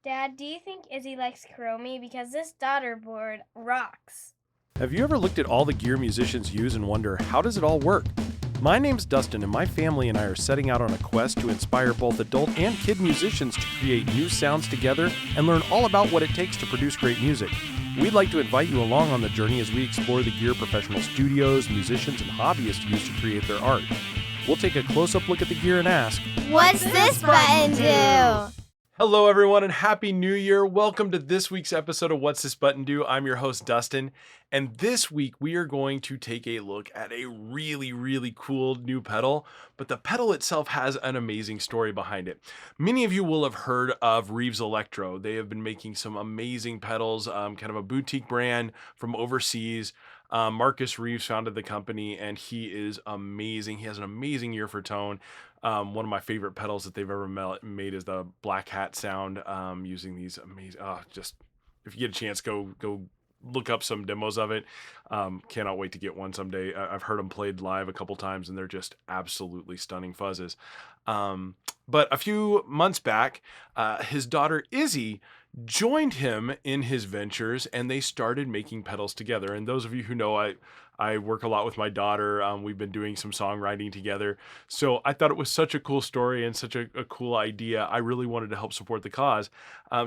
Dad, do you think Izzy likes Chromie? Because this Daughterboard rocks. Have you ever looked at all the gear musicians use and wonder, how does it all work? My name's Dustin, and my family and I are setting out on a quest to inspire both adult and kid musicians to create new sounds together and learn all about what it takes to produce great music. We'd like to invite you along on the journey as we explore the gear professional studios, musicians, and hobbyists use to create their art. We'll take a close-up look at the gear and ask, what's this button do? Hello everyone and Happy New Year. Welcome to this week's episode of What's This Button Do? I'm your host Dustin, and this week we are going to take a look at a really cool new pedal, but the pedal itself has an amazing story behind it. Many of you will have heard of Reeves Electro. They have been making some amazing pedals, kind of a boutique brand from overseas. Marcus Reeves founded the company and he is amazing. He has an amazing ear for tone. One of my favorite pedals that they've ever made is the Black Hat sound, using these amazing, just if you get a chance, go look up some demos of it. Cannot wait to get one someday. I've heard them played live a couple times and they're just absolutely stunning fuzzes. But a few months back, his daughter Izzy joined him in his ventures and they started making pedals together. And those of you who know, I work a lot with my daughter. We've been doing some songwriting together. So I thought it was such a cool story and such a cool idea. I really wanted to help support the cause.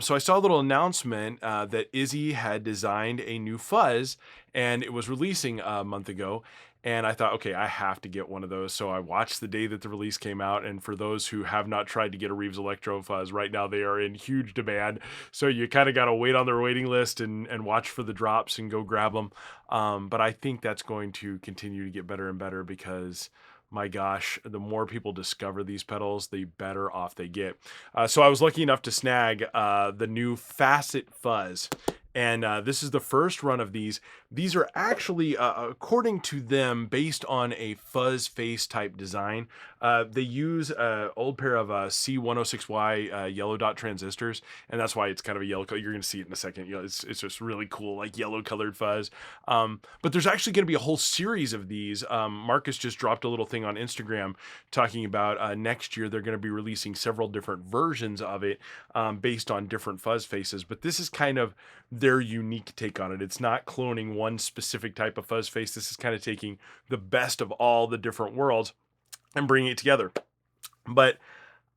So I saw a little announcement that Izzy had designed a new fuzz and it was releasing a month ago. And I thought, okay, I have to get one of those. So I watched the day that the release came out. And for those who have not tried to get a Reeves Electro fuzz, right now they are in huge demand. So you kind of got to wait on their waiting list and watch for the drops and go grab them. But I think that's going to continue to get better and better because, my gosh, the more people discover these pedals, the better off they get. So I was lucky enough to snag the new Facet Fuzz. And this is the first run of these. These are actually, according to them, based on a Fuzz Face type design. They use an old pair of C106Y yellow dot transistors, and that's why it's kind of a yellow color. You're going to see it in a second. You know, it's just really cool, like yellow colored fuzz. But there's actually going to be a whole series of these. Marcus just dropped a little thing on Instagram talking about next year they're going to be releasing several different versions of it based on different fuzz faces. But this is kind of their unique take on it. It's not cloning one specific type of fuzz face. This is kind of taking the best of all the different worlds and bringing it together. But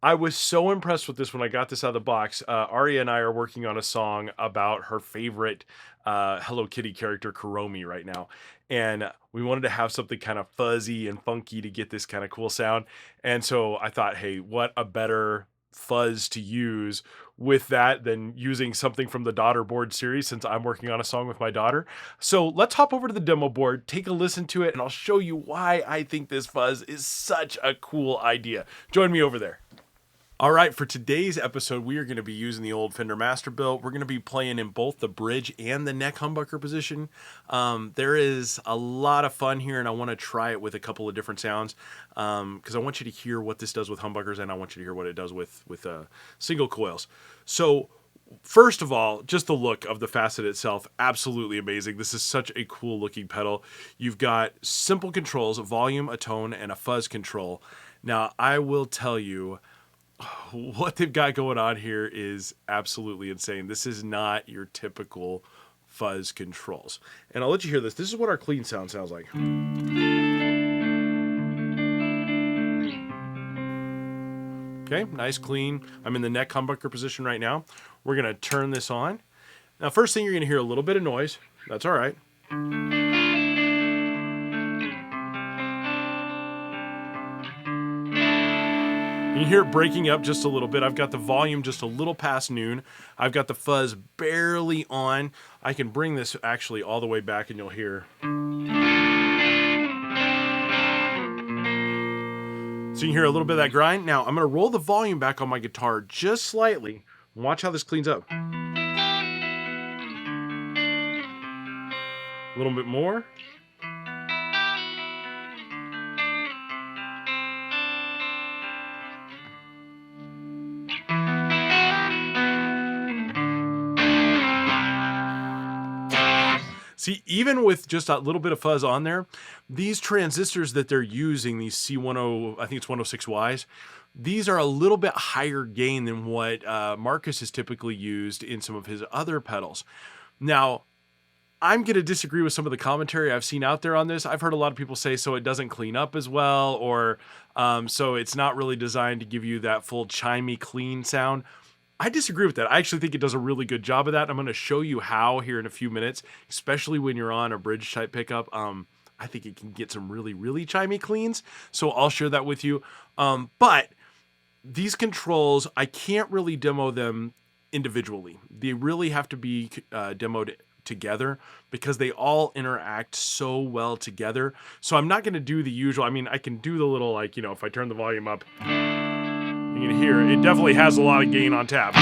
I was so impressed with this when I got this out of the box. Aria and I are working on a song about her favorite Hello Kitty character, Chromie, right now. And we wanted to have something kind of fuzzy and funky to get this kind of cool sound. And so I thought, hey, what a better fuzz to use with that than using something from the Daughterboard series, since I'm working on a song with my daughter. So let's hop over to the demo board, take a listen to it, and I'll show you why I think this fuzz is such a cool idea. Join me over there. All right, for today's episode, we are going to be using the old Fender Masterbuilt. We're going to be playing in both the bridge and the neck humbucker position. There is a lot of fun here, and I want to try it with a couple of different sounds because I want you to hear what this does with humbuckers, and I want you to hear what it does with single coils. So first of all, just the look of the Facet itself, absolutely amazing. This is such a cool looking pedal. You've got simple controls, a volume, a tone, and a fuzz control. Now, I will tell you, what they've got going on here is absolutely insane. This is not your typical fuzz controls. And I'll let you hear this. This is what our clean sound sounds like. Okay, nice clean. I'm in the neck humbucker position right now. We're going to turn this on. Now, first thing, you're going to hear a little bit of noise. That's all right. You hear it breaking up just a little bit. I've got the volume just a little past noon. I've got the fuzz barely on. I can bring this actually all the way back and you'll hear. So you can hear a little bit of that grind. Now I'm going to roll the volume back on my guitar just slightly. Watch how this cleans up. A little bit more. See, even with just a little bit of fuzz on there, these transistors that they're using, these C10, I think it's 106Ys, these are a little bit higher gain than what Marcus has typically used in some of his other pedals. Now, I'm going to disagree with some of the commentary I've seen out there on this. I've heard a lot of people say so it doesn't clean up as well, or so it's not really designed to give you that full chimey clean sound. I disagree with that. I actually think it does a really good job of that. I'm going to show you how here in a few minutes, especially when you're on a bridge type pickup. I think it can get some really, really chimey cleans. So I'll share that with you. But these controls, I can't really demo them individually. They really have to be demoed together because they all interact so well together. So I'm not going to do the usual. I mean, I can do the little, like, you know, if I turn the volume up, you can hear it definitely has a lot of gain on tap.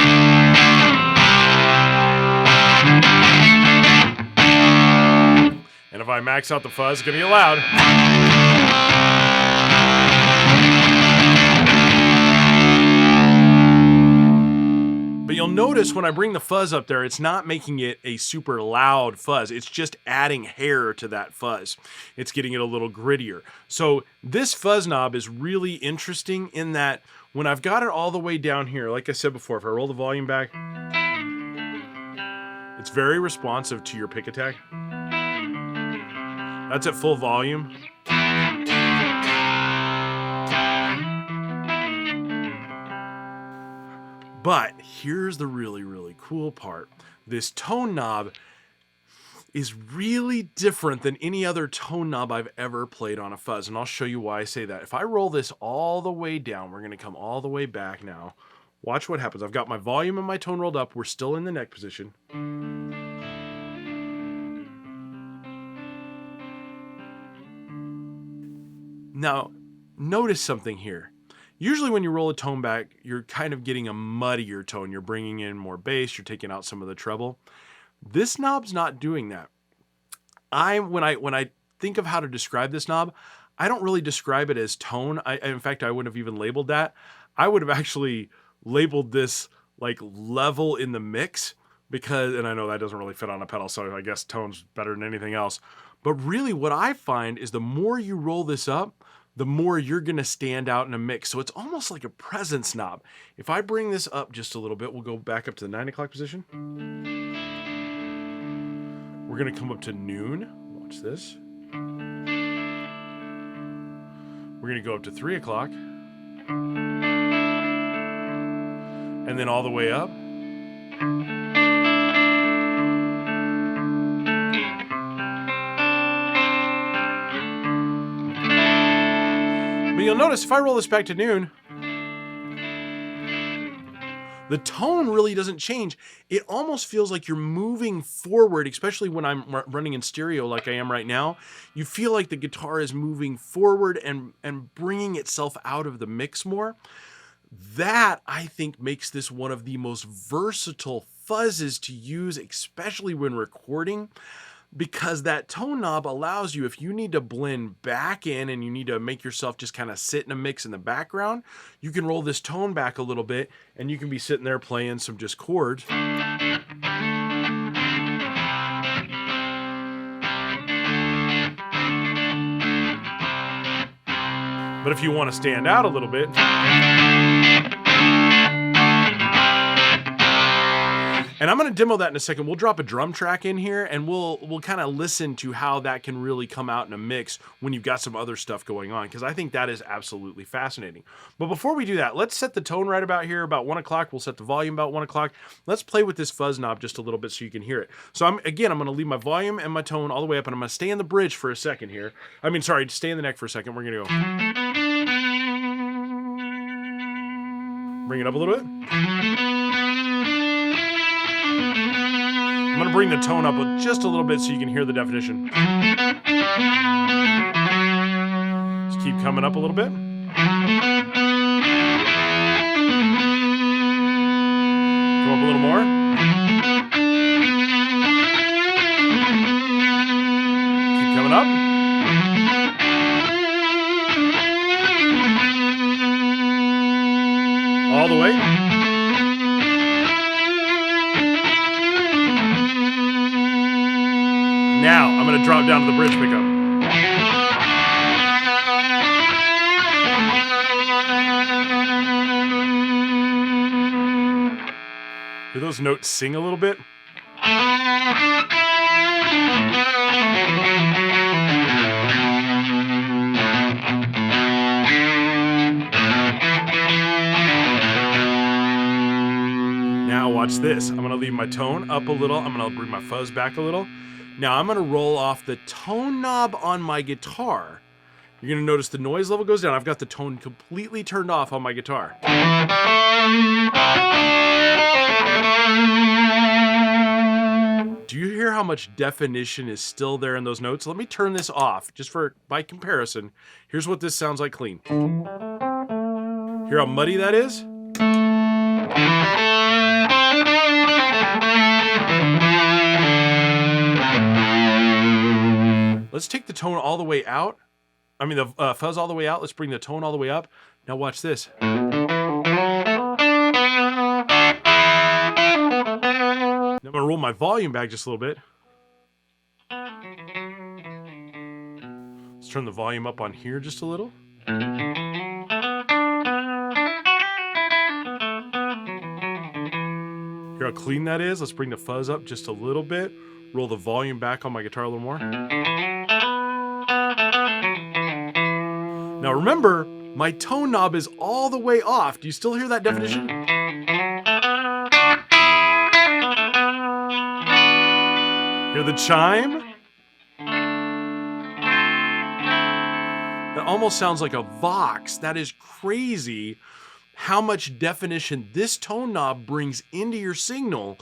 And if I max out the fuzz, it's going to get loud. But you'll notice when I bring the fuzz up there, it's not making it a super loud fuzz. It's just adding hair to that fuzz. It's getting it a little grittier. So this fuzz knob is really interesting in that when I've got it all the way down here, like I said before, if I roll the volume back, it's very responsive to your pick attack. That's at full volume. But here's the really, really cool part. This tone knob is really different than any other tone knob I've ever played on a fuzz, and I'll show you why I say that. If I roll this all the way down, we're going to come all the way back now. Watch what happens. I've got my volume and my tone rolled up. We're still in the neck position. Now, notice something here. Usually when you roll a tone back, you're kind of getting a muddier tone. You're bringing in more bass. You're taking out some of the treble. This knob's not doing that. When I think of how to describe this knob, I don't really describe it as tone. In fact, I wouldn't have even labeled that. I would have actually labeled this like level in the mix because, and I know that doesn't really fit on a pedal, so I guess tone's better than anything else. But really what I find is the more you roll this up, the more you're going to stand out in a mix. So it's almost like a presence knob. If I bring this up just a little bit, we'll go back up to the 9 o'clock position. We're going to come up to noon. Watch this. We're going to go up to 3 o'clock. And then all the way up. But you'll notice if I roll this back to noon, the tone really doesn't change. It almost feels like you're moving forward, especially when I'm running in stereo like I am right now. You feel like the guitar is moving forward and bringing itself out of the mix more. That, I think, makes this one of the most versatile fuzzes to use, especially when recording. Because that tone knob allows you, if you need to blend back in and you need to make yourself just kind of sit in a mix in the background, you can roll this tone back a little bit and you can be sitting there playing some just chords. But if you want to stand out a little bit, and I'm going to demo that in a second. We'll drop a drum track in here and we'll kind of listen to how that can really come out in a mix when you've got some other stuff going on, because I think that is absolutely fascinating. But before we do that, let's set the tone right about here, about 1 o'clock. We'll set the volume about 1 o'clock. Let's play with this fuzz knob just a little bit so you can hear it. So I'm going to leave my volume and my tone all the way up, and I'm going to stay in the bridge for a second here. Stay in the neck for a second. We're going to go. Bring it up a little bit. I'm going to bring the tone up just a little bit so you can hear the definition. Just keep coming up a little bit. Go up a little more. Keep coming up. All the way. Now, I'm going to drop down to the bridge pickup. those notes sing a little bit. Now watch this. I'm going to leave my tone up a little. I'm going to bring my fuzz back a little. Now I'm going to roll off the tone knob on my guitar. You're going to notice the noise level goes down. I've got the tone completely turned off on my guitar. Do you hear how much definition is still there in those notes? Let me turn this off just for by comparison. Here's what this sounds like clean. Hear how muddy that is? Let's take the tone all the way out. I mean, the fuzz all the way out. Let's bring the tone all the way up. Now watch this. Now I'm going to roll my volume back just a little bit. Let's turn the volume up on here just a little. Hear how clean that is? Let's bring the fuzz up just a little bit. Roll the volume back on my guitar a little more. Now remember, my tone knob is all the way off. Do you still hear that definition? Hear the chime? That almost sounds like a Vox. That is crazy how much definition this tone knob brings into your signal,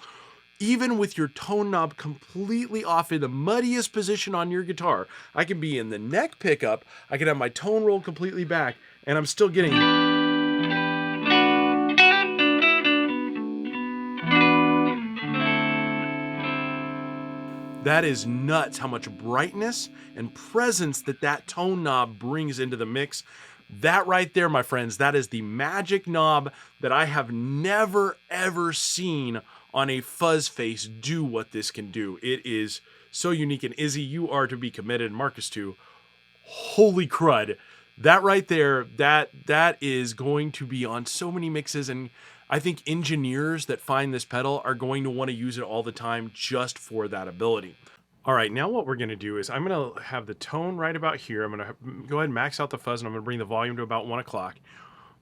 even with your tone knob completely off in the muddiest position on your guitar. I can be in the neck pickup, I can have my tone rolled completely back, and I'm still getting... That is nuts how much brightness and presence that tone knob brings into the mix. That right there, my friends, that is the magic knob that I have never, ever seen on a Fuzz Face do what this can do. It is so unique. And Izzy, you are to be committed. Marcus too. Holy crud. That right there, that is going to be on so many mixes. And I think engineers that find this pedal are going to want to use it all the time just for that ability. All right, now what we're going to do is I'm going to have the tone right about here. I'm going to go ahead and max out the fuzz, and I'm going to bring the volume to about 1 o'clock.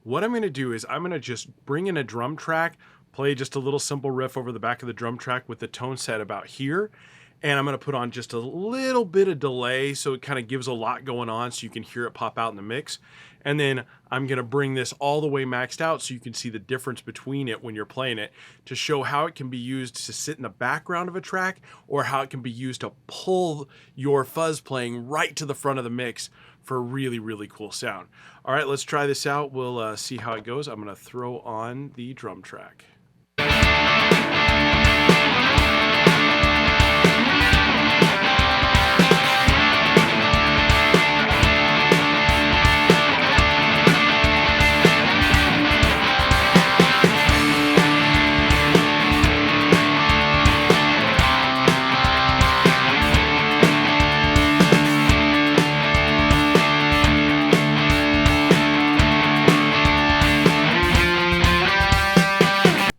What I'm going to do is I'm going to just bring in a drum track, play just a little simple riff over the back of the drum track with the tone set about here. And I'm going to put on just a little bit of delay so it kind of gives a lot going on so you can hear it pop out in the mix. And then I'm going to bring this all the way maxed out so you can see the difference between it when you're playing it, to show how it can be used to sit in the background of a track, or how it can be used to pull your fuzz playing right to the front of the mix for a really, really cool sound. All right, let's try this out. We'll see how it goes. I'm going to throw on the drum track.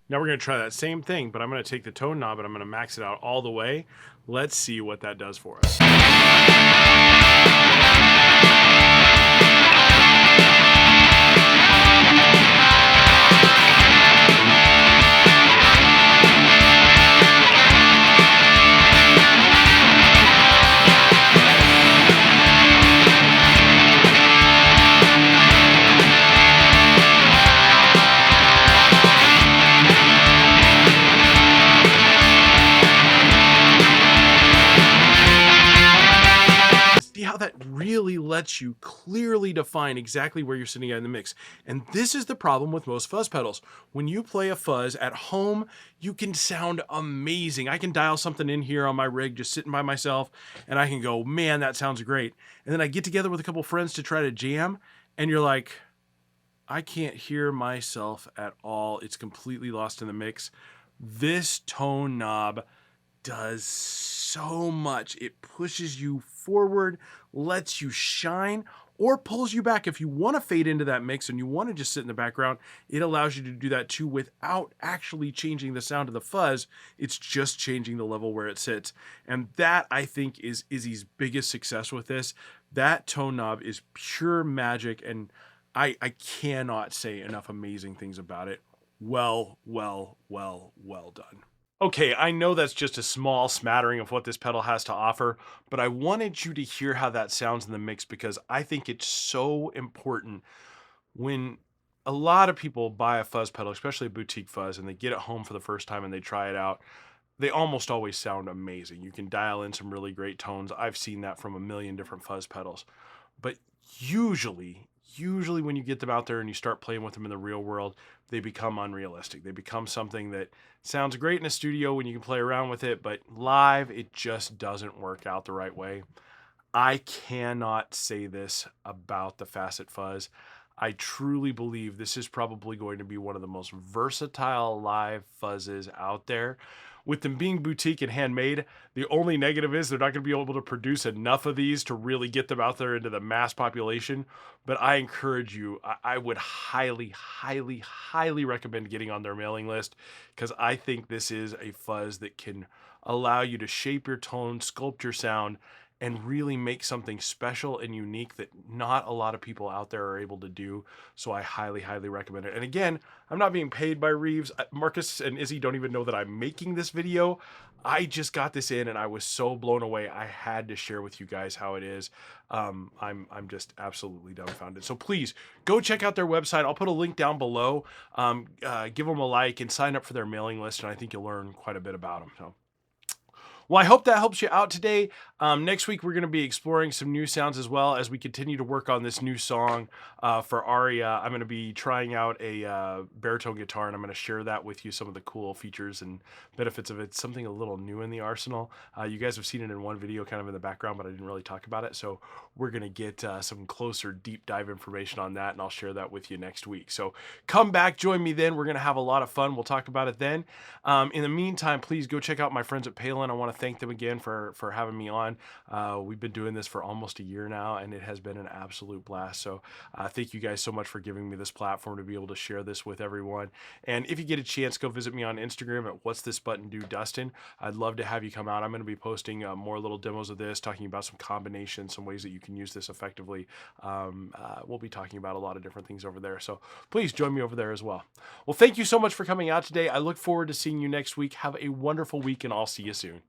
Now we're going to try that same thing, but I'm going to take the tone knob and I'm going to max it out all the way. Let's see what that does for us. That really lets you clearly define exactly where you're sitting at in the mix. And this is the problem with most fuzz pedals. When you play a fuzz at home, you can sound amazing. I can dial something in here on my rig just sitting by myself, and I can go, man, that sounds great. And then I get together with a couple friends to try to jam, and you're like, I can't hear myself at all. It's completely lost in the mix. This tone knob does so much. It pushes you forward, lets you shine, or pulls you back. If you want to fade into that mix and you want to just sit in the background, it allows you to do that too without actually changing the sound of the fuzz. It's just changing the level where it sits. And that, I think, is Izzy's biggest success with this. That tone knob is pure magic, and I cannot say enough amazing things about it. Well done. Okay, I know that's just a small smattering of what this pedal has to offer, but I wanted you to hear how that sounds in the mix because I think it's so important when a lot of people buy a fuzz pedal, especially a boutique fuzz, and they get it home for the first time and they try it out. They almost always sound amazing. You can dial in some really great tones. I've seen that from a million different fuzz pedals. But usually when you get them out there and you start playing with them in the real world, they become unrealistic. They become something that sounds great in a studio when you can play around with it, but live, it just doesn't work out the right way. I cannot say this about the Facet Fuzz. I truly believe this is probably going to be one of the most versatile live fuzzes out there. With them being boutique and handmade, the only negative is they're not going to be able to produce enough of these to really get them out there into the mass population. But I encourage you, I would highly recommend getting on their mailing list because I think this is a fuzz that can allow you to shape your tone, sculpt your sound, and really make something special and unique that not a lot of people out there are able to do. So I highly recommend it. And again, I'm not being paid by Reeves. Marcus and Izzy don't even know that I'm making this video. I just got this in and I was so blown away. I had to share with you guys how it is. I'm just absolutely dumbfounded. So please go check out their website. I'll put a link down below. Give them a like and sign up for their mailing list. And I think you'll learn quite a bit about them. So. Well, I hope that helps you out today. Next week, we're going to be exploring some new sounds as well as we continue to work on this new song for Aria. I'm going to be trying out a baritone guitar, and I'm going to share that with you, some of the cool features and benefits of it. It's something a little new in the arsenal. You guys have seen it in one video kind of in the background, but I didn't really talk about it. So we're going to get some closer deep dive information on that, and I'll share that with you next week. So come back, join me then. We're going to have a lot of fun. We'll talk about it then. In the meantime, please go check out my friends at Palen. I want to thank them again for having me on. We've been doing this for almost a year now, and it has been an absolute blast. So thank you guys so much for giving me this platform to be able to share this with everyone. And if you get a chance, go visit me on Instagram at What's This Button Do Dustin. I'd love to have you come out. I'm going to be posting more little demos of this, talking about some combinations, some ways that you can use this effectively. We'll be talking about a lot of different things over there. So please join me over there as well. Well, thank you so much for coming out today. I look forward to seeing you next week. Have a wonderful week, and I'll see you soon.